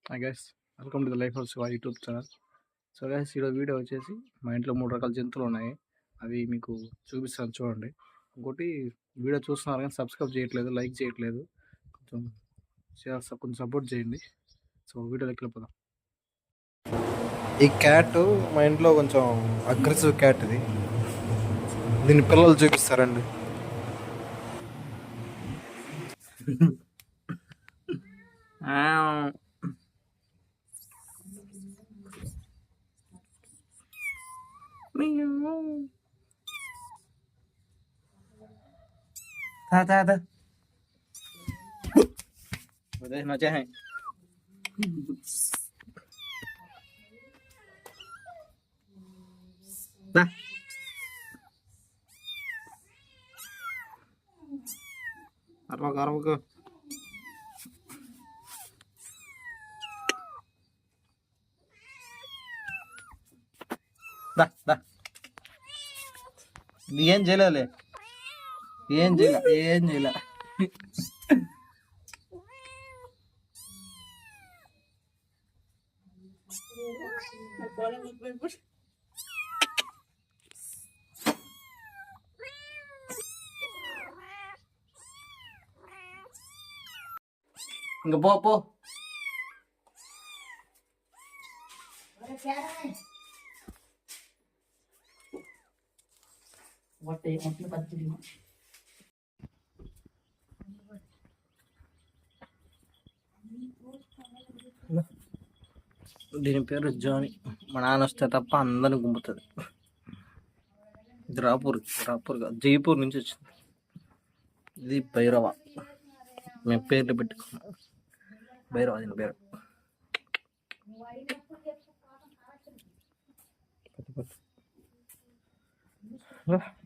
Hi guys, welcome to the life of Shiva YouTube channel. So guys, ఈరోజు video వచ్చేసి మా ఇంట్లో 3 రకాల జంతువులు ఉన్నాయి. అవి మీకు చూపిస్తాను చూడండి. ఇంకోటి, వీడియో చూస్తున్నారు కానీ సబ్స్క్రైబ్ చేయట్లేదు, లైక్ చేయట్లేదు. కొంచెం సపోర్ట్ చేయండి. సో వీడియోలోకి వెళ్ళిపోదాం. ఈ క్యాట్ మా ఇంట్లో కొంచెం అగ్రెసివ్ క్యాట్. ఇది దీని పిల్లలు చూపిస్తారండి. था देखना चाहें ना arwak దా ఏం చేయలే ఏం చేయలే ఇంకా పో దీని పేరు జానీ. మా నాన్న వస్తే తప్ప అందరిని గుంపుతుంది. ఇది రాపూర్ జైపూర్ నుంచి వచ్చింది. ఇది భైరవ. మేము పేర్లు పెట్టుకున్నాం. భైరవ దీని పేరు.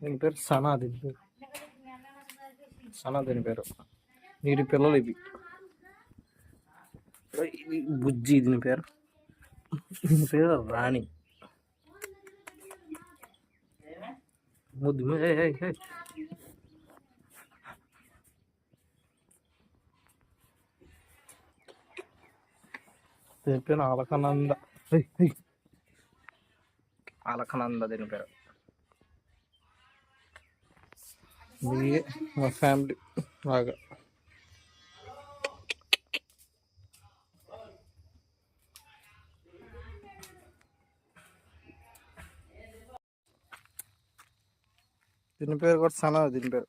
దీని పేరు సనా. దీని పేరు. వీటి పిల్లలు ఇవి. బుజ్జి దీని పేరు. దీని పేరు రాణి. ముద్దు దీని పేరు అలకనంద. దీని పేరు. మా ఫ్యామిలీ బాగా దీని పేరు కూడా సనా. దీని పేరు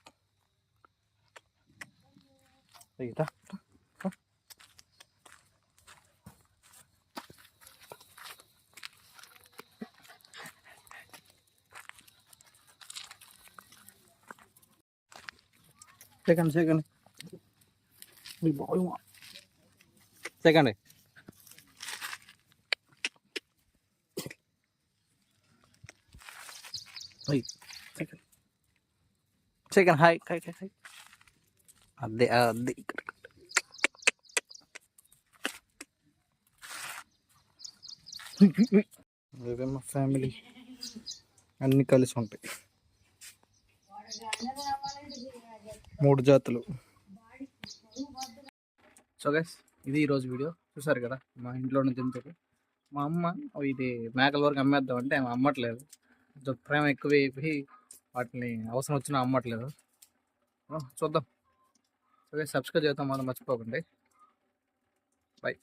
సెకండ్ సెకండ్ సెకండ్ హాయ్ అదే అదే మా ఫ్యామిలీ అన్ని కలిసి ఉంటాయి. 3 జాతులు. సో గైస్, ఇది ఈరోజు వీడియో. చూసారు కదా మా ఇంట్లోనే జంతువులు. మా అమ్మ ఇది మేకల వరకు అమ్మేద్దాం అంటే ఆమె అమ్మట్లేదు. ప్రేమ ఎక్కువైపోయి వాటిని అవసరం వచ్చినా అమ్మట్లేదు. చూద్దాం. సో గైస్, సబ్స్క్రైబ్ చేద్దాం మాత్రం మర్చిపోకండి. బై.